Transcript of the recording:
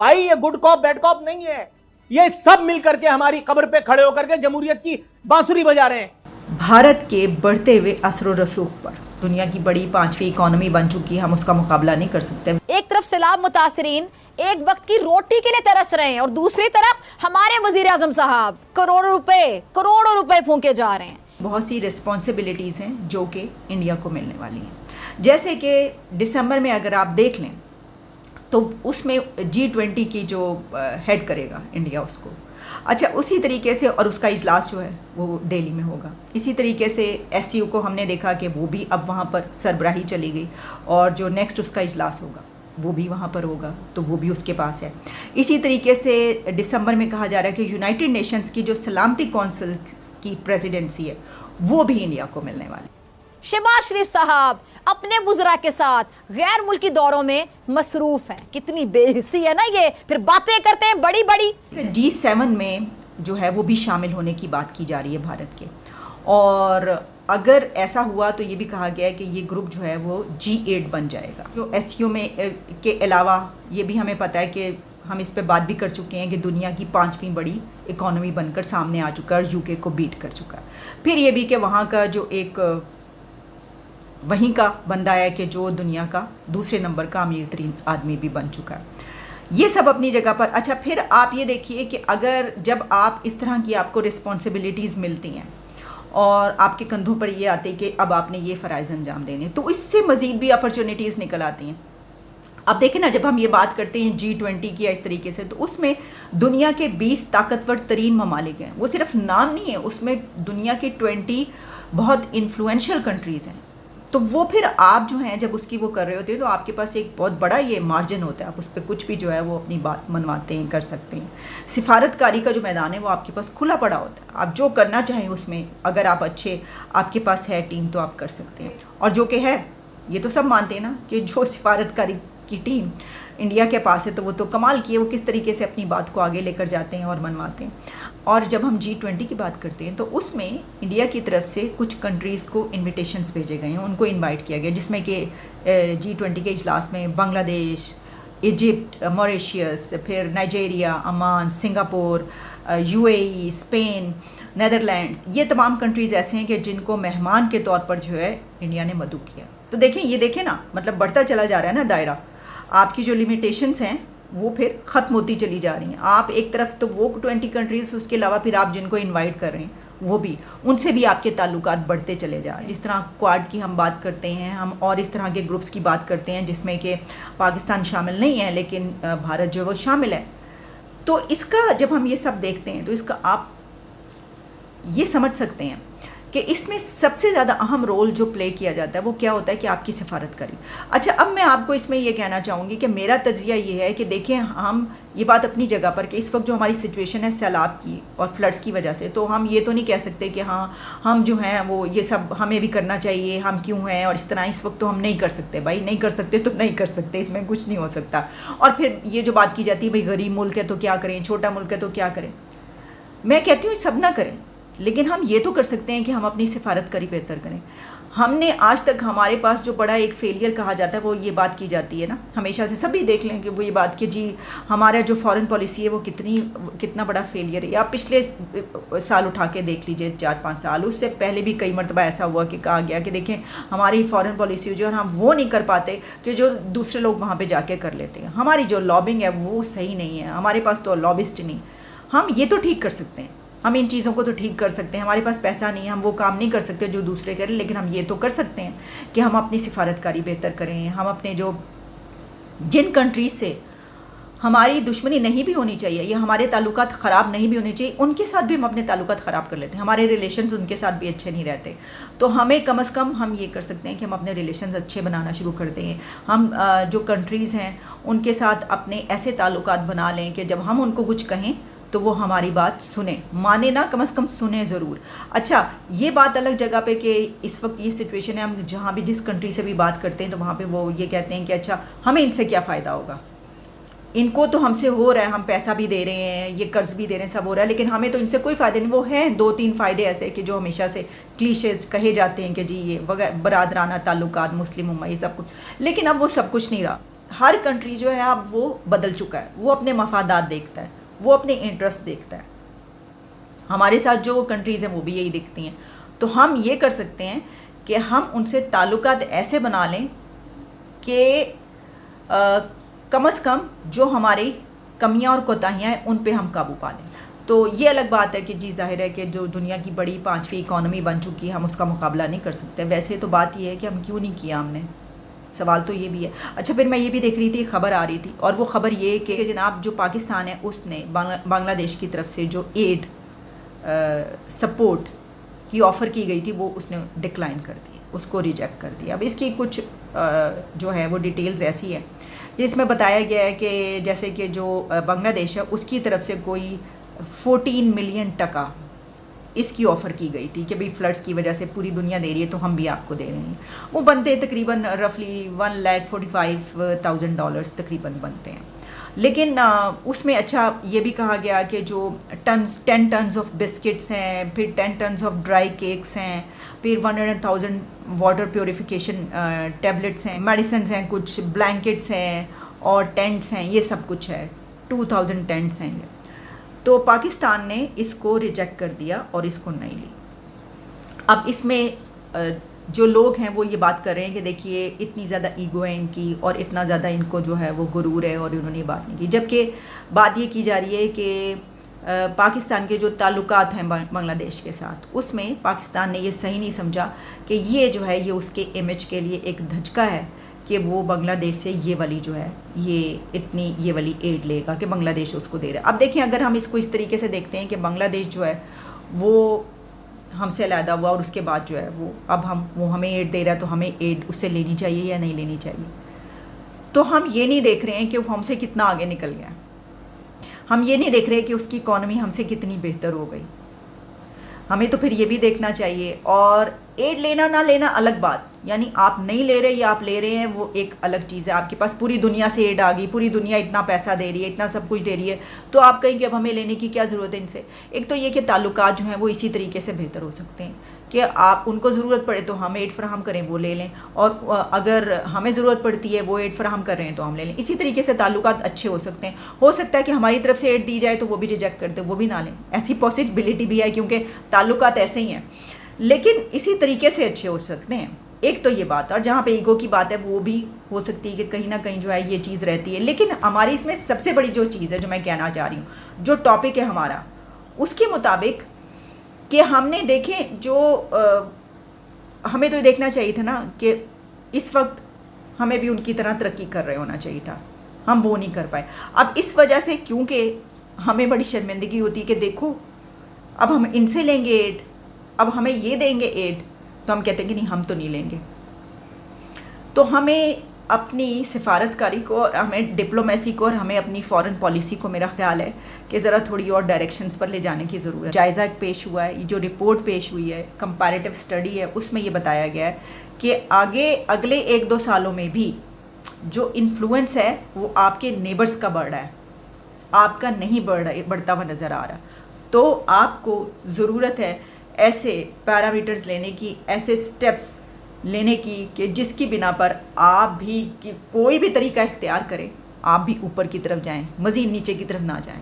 भाई ये good cop bad cop नहीं है, ये सब मिल करके हमारी कब्र पे खड़े होकर के जमहूरियत की बांसुरी बजा रहे हैं। भारत के बढ़ते हुए असर रसूख पर दुनिया की बड़ी 5वीं इकोनॉमी बन चुकी है, हम उसका मुकाबला नहीं कर सकते। एक तरफ सैलाब मुतासरीन एक वक्त की रोटी के लिए तरस रहे हैं और दूसरी तरफ हमारे वजीर आजम साहब करोड़ों रुपए फूंके जा रहे हैं। बहुत सी रिस्पॉन्सिबिलिटीज़ हैं जो कि इंडिया को मिलने वाली हैं, जैसे कि दिसंबर में अगर आप देख लें तो उसमें G20 की जो हेड करेगा इंडिया उसको, अच्छा उसी तरीके से, और उसका इजलास जो है वो दिल्ली में होगा। इसी तरीके से SCO को हमने देखा कि वो भी अब वहाँ पर सरबराही चली गई, और जो नेक्स्ट उसका इजलास होगा वो भी वहाँ पर होगा, तो वो भी उसके पास है। इसी तरीके से दिसंबर में कहा जा रहा है कि यूनाइटेड नेशंस की जो सलामती कौंसिल की प्रेसिडेंसी है वो भी इंडिया को मिलने वाली। शहबाज शरीफ साहब अपने वुज़रा के साथ गैर मुल्की दौरों में मसरूफ हैं। कितनी बेहिस्सी है ना ये, फिर बातें करते हैं बड़ी बड़ी। G7 में जो है वो भी शामिल होने की बात की जा रही है भारत के, और अगर ऐसा हुआ तो ये भी कहा गया है कि ये ग्रुप जो है वो G8 बन जाएगा। जो SCO में के अलावा ये भी हमें पता है कि हम इस पे बात भी कर चुके हैं कि दुनिया की 5वीं बड़ी इकोनॉमी बनकर सामने आ चुका है और UK को बीट कर चुका है। फिर ये भी कि वहाँ का जो एक वहीं का बंदा है कि जो दुनिया का दूसरे नंबर का अमीर तरीन आदमी भी बन चुका है। ये सब अपनी जगह पर। अच्छा, फिर आप ये देखिए कि अगर जब आप इस तरह की आपको रिस्पॉन्सिबिलिटीज़ मिलती हैं और आपके कंधों पर ये आते कि अब आपने ये फ़राइज़ अंजाम देने, तो इससे मज़ीद भी अपॉर्चुनिटीज़ निकल आती हैं। अब देखें ना, जब हम ये बात करते हैं G20 की इस तरीके से, तो उसमें दुनिया के 20 ताकतवर तरीन ममालिक हैं। वो सिर्फ नाम नहीं है, उसमें दुनिया की 20 बहुत इन्फ्लुएंशियल कंट्रीज़ हैं। तो वो फिर आप जो हैं जब उसकी वो कर रहे होते हैं तो आपके पास एक बहुत बड़ा ये मार्जिन होता है, आप उस पर कुछ भी जो है वो अपनी बात मनवाते हैं, कर सकते हैं। सिफारतकारी का जो मैदान है वो आपके पास खुला पड़ा होता है, आप जो करना चाहें उसमें, अगर आप अच्छे आपके पास है टीम तो आप कर सकते हैं। और जो कि है, ये तो सब मानते हैं ना कि जो सिफारतकारी की टीम इंडिया के पास है तो वो तो कमाल की है, वो किस तरीके से अपनी बात को आगे लेकर जाते हैं और मनवाते हैं। और जब हम G20 की बात करते हैं तो उसमें इंडिया की तरफ से कुछ कंट्रीज़ को इन्विटेशंस भेजे गए हैं, उनको इनवाइट किया गया, जिसमें कि G20 के इजलास में बांग्लादेश, इजिप्ट, मॉरिशियस, फिर नाइजीरिया, अमान, सिंगापुर, UAE, स्पेन, नीदरलैंड्स, ये तमाम कंट्रीज़ ऐसे हैं कि जिनको मेहमान के तौर पर जो है इंडिया ने मदऊ किया। तो देखें, ये देखें ना, मतलब बढ़ता चला जा रहा है ना दायरा, आपकी जो लिमिटेशंस हैं वो फिर ख़त्म होती चली जा रही हैं। आप एक तरफ तो वो 20 कंट्रीज़, उसके अलावा फिर आप जिनको इनवाइट कर रहे हैं वो भी, उनसे भी आपके ताल्लुकात बढ़ते चले जा रहे हैं। जिस तरह क्वाड की हम बात करते हैं, हम और इस तरह के ग्रुप्स की बात करते हैं जिसमें कि पाकिस्तान शामिल नहीं है लेकिन भारत जो है वो शामिल है। तो इसका जब हम ये सब देखते हैं तो इसका आप ये समझ सकते हैं कि इसमें सबसे ज़्यादा अहम रोल जो प्ले किया जाता है वो क्या होता है कि आपकी सिफारतकारी। अच्छा, अब मैं आपको इसमें ये कहना चाहूँगी कि मेरा तज्जिया ये है कि देखें, हम ये बात अपनी जगह पर कि इस वक्त जो हमारी सिचुएशन है सैलाब की और फ्लड्स की वजह से, तो हम ये तो नहीं कह सकते कि हाँ हम जो हैं वो ये सब हमें भी करना चाहिए, हम क्यों हैं और इस तरह। इस वक्त तो हम नहीं कर सकते भाई, नहीं कर सकते तो नहीं कर सकते, इसमें कुछ नहीं हो सकता। और फिर ये जो बात की जाती है भाई गरीब मुल्क है तो क्या करें, छोटा मुल्क है तो क्या करें, मैं कहती हूँ सब ना करें, लेकिन हम ये तो कर सकते हैं कि हम अपनी सिफारतकारी बेहतर करें। हमने आज तक, हमारे पास जो बड़ा एक फेलियर कहा जाता है वो ये बात की जाती है ना हमेशा से, सभी देख लें कि वो ये बात कि जी हमारा जो फॉरेन पॉलिसी है वो कितना बड़ा फेलियर है। या पिछले साल उठा के देख लीजिए, 4-5 साल, उससे पहले भी कई मरतबा ऐसा हुआ कि कहा गया कि देखें हमारी फॉरेन पॉलिसी जो है हम वो नहीं कर पाते कि जो दूसरे लोग वहाँ पर जाके कर लेते हैं। हमारी जो लॉबिंग है वो सही नहीं है, हमारे पास तो लॉबिस्ट नहीं। हम ये तो ठीक कर सकते हैं, हम इन चीज़ों को तो ठीक कर सकते हैं, हमारे पास पैसा नहीं है, हम वो काम नहीं कर सकते जो दूसरे करें, लेकिन हम ये तो कर सकते हैं कि हम अपनी सिफारतकारी बेहतर करें। हम अपने जो जिन कंट्रीज़ से हमारी दुश्मनी नहीं भी होनी चाहिए या हमारे ताल्लुकात ख़राब नहीं भी होने चाहिए, उनके साथ भी हम अपने ताल्लुकात ख़राब कर लेते हैं, हमारे रिलेशंस उनके साथ भी अच्छे नहीं रहते। तो हमें कम से कम हम ये कर सकते हैं कि हम अपने रिलेशंस अच्छे बनाना शुरू कर दें। हम जो कंट्रीज़ हैं उनके साथ अपने ऐसे ताल्लुकात बना लें कि जब हम उनको कुछ कहें तो वो हमारी बात सुने, माने ना, कम से कम सुने ज़रूर। अच्छा, ये बात अलग जगह पे कि इस वक्त ये सिचुएशन है, हम जहाँ भी जिस कंट्री से भी बात करते हैं तो वहाँ पे वो ये कहते हैं कि अच्छा हमें इनसे क्या फ़ायदा होगा, इनको तो हमसे हो रहा है, हम पैसा भी दे रहे हैं, ये कर्ज भी दे रहे हैं, सब हो रहा है, लेकिन हमें तो इनसे कोई फ़ायदा नहीं। वो हैं 2-3 फ़ायदे ऐसे कि जो हमेशा से क्लीशेज कहे जाते हैं कि जी ये बरादराना ताल्लुकात, मुस्लिम उम्मा, ये सब कुछ, लेकिन अब वो सब कुछ नहीं रहा। ہر کنٹری جو ہے اب وہ بدل چکا ہے، وہ اپنے مفادات دیکھتا ہے، وہ اپنے انٹرسٹ دیکھتا ہے. ہمارے ساتھ جو کنٹریز ہیں وہ بھی یہی دیکھتی ہیں. تو ہم یہ کر سکتے ہیں کہ ہم ان سے تعلقات ایسے بنا لیں کہ کم از کم جو ہماری کمیاں اور کوتاہیاں ہیں ان پہ ہم قابو پا لیں. تو یہ الگ بات ہے کہ جی ظاہر ہے کہ جو دنیا کی بڑی 5ویں اکانومی بن چکی ہے ہم اس کا مقابلہ نہیں کر سکتے. ویسے تو بات یہ ہے کہ ہم کیوں نہیں کیا ہم نے، سوال تو یہ بھی ہے. اچھا پھر میں یہ بھی دیکھ رہی تھی، خبر آ رہی تھی، اور وہ خبر یہ کہ جناب جو پاکستان ہے اس نے بنگلہ دیش کی طرف سے جو ایڈ سپورٹ کی آفر کی گئی تھی وہ اس نے ڈکلائن کر دی، اس کو ریجیکٹ کر دیا. اب اس کی کچھ جو ہے وہ ڈیٹیلز ایسی ہے جس میں بتایا گیا ہے کہ جیسے کہ جو بنگلہ دیش ہے اس کی طرف سے کوئی 14 ملین ٹکا اس کی آفر کی گئی تھی کہ بھئی فلڈز کی وجہ سے پوری دنیا دے رہی ہے تو ہم بھی آپ کو دے رہے ہیں. وہ بنتے تقریباً رفلی $1,45,000 تقریباً بنتے ہیں. لیکن اس میں اچھا یہ بھی کہا گیا کہ جو 10 ٹنز آف بسکٹس ہیں، پھر 10 ٹنز آف ڈرائی کیکس ہیں، پھر 100,000 واٹر پیوریفیکیشن ٹیبلٹس ہیں، میڈیسنز ہیں، کچھ بلینکٹس ہیں اور ٹینٹس ہیں، یہ سب کچھ ہے. 2000 ٹینٹس ہیں یہ. تو پاکستان نے اس کو ریجیکٹ کر دیا اور اس کو نہیں لی. اب اس میں جو لوگ ہیں وہ یہ بات کر رہے ہیں کہ دیکھیے اتنی زیادہ ایگو ہے ان کی اور اتنا زیادہ ان کو جو ہے وہ غرور ہے اور انہوں نے یہ بات نہیں کی. جبکہ بات یہ کی جا رہی ہے کہ پاکستان کے جو تعلقات ہیں بنگلہ دیش کے ساتھ اس میں پاکستان نے یہ صحیح نہیں سمجھا کہ یہ جو ہے یہ اس کے امیج کے لیے ایک دھچکا ہے کہ وہ بنگلہ دیش سے یہ والی جو ہے یہ والی ایڈ لے گا کہ بنگلہ دیش اس کو دے رہا ہے. اب دیکھیں اگر ہم اس کو اس طریقے سے دیکھتے ہیں کہ بنگلہ دیش جو ہے وہ ہم سے علیحدہ ہوا اور اس کے بعد جو ہے وہ ہمیں ایڈ دے رہا ہے تو ہمیں ایڈ اس سے لینی چاہیے یا نہیں لینی چاہیے. تو ہم یہ نہیں دیکھ رہے ہیں کہ وہ ہم سے کتنا آگے نکل گیا، ہم یہ نہیں دیکھ رہے کہ اس کی اکانومی ہم سے کتنی بہتر ہو گئی. ہمیں تو پھر یہ بھی دیکھنا چاہیے. اور ایڈ لینا نہ لینا الگ بات، یعنی آپ نہیں لے رہے یا آپ لے رہے ہیں وہ ایک الگ چیز ہے. آپ کے پاس پوری دنیا سے ایڈ آ گئی، پوری دنیا اتنا پیسہ دے رہی ہے، اتنا سب کچھ دے رہی ہے، تو آپ کہیں کہ اب ہمیں لینے کی کیا ضرورت ہے ان سے. ایک تو یہ کہ تعلقات جو ہیں وہ اسی طریقے سے بہتر ہو سکتے ہیں کہ آپ ان کو ضرورت پڑے تو ہم ایڈ فراہم کریں وہ لے لیں، اور اگر ہمیں ضرورت پڑتی ہے وہ ایڈ فراہم کر رہے ہیں تو ہم لے لیں. اسی طریقے سے تعلقات اچھے ہو سکتے ہیں. ہو سکتا ہے کہ ہماری طرف سے ایڈ دی جائے تو وہ بھی ریجیکٹ کر دیں، وہ بھی نہ لیں، ایسی پاسبلٹی بھی ہے کیونکہ تعلقات ایسے ہی ہیں. لیکن اسی طریقے سے اچھے ہو سکتے ہیں. ایک تو یہ بات، اور جہاں پہ ایگو کی بات ہے وہ بھی ہو سکتی ہے کہ کہیں نہ کہیں جو ہے یہ چیز رہتی ہے. لیکن ہماری اس میں سب سے بڑی جو چیز ہے جو میں کہنا چاہ رہی ہوں، جو ٹاپک ہے ہمارا، اس کے مطابق کہ ہم نے دیکھیں جو ہمیں تو یہ دیکھنا چاہیے تھا نا کہ اس وقت ہمیں بھی ان کی طرح ترقی کر رہے ہونا چاہیے تھا، ہم وہ نہیں کر پائے. اب اس وجہ سے کیونکہ ہمیں بڑی شرمندگی ہوتی ہے کہ دیکھو اب ہم ان سے لیں گے ایڈ، اب ہمیں یہ دیں گے ایڈ، تو ہم کہتے ہیں کہ نہیں ہم تو نہیں لیں گے. تو ہمیں اپنی سفارتکاری کو اور ہمیں ڈپلومیسی کو اور ہمیں اپنی فارن پالیسی کو میرا خیال ہے کہ ذرا تھوڑی اور ڈائریکشنز پر لے جانے کی ضرورت ہے. جائزہ پیش ہوا ہے، جو رپورٹ پیش ہوئی ہے، کمپیریٹیو اسٹڈی ہے، اس میں یہ بتایا گیا ہے کہ اگلے 1-2 سالوں میں بھی جو انفلوئنس ہے وہ آپ کے نیبرز کا بڑھ رہا ہے، آپ کا نہیں بڑھتا ہوا نظر آ رہا. تو آپ کو ضرورت ہے ایسے پیرامیٹرز لینے کی، ایسے سٹیپس لینے کی کہ جس کی بنا پر آپ بھی کوئی بھی طریقہ اختیار کریں، آپ بھی اوپر کی طرف جائیں، مزید نیچے کی طرف نہ جائیں.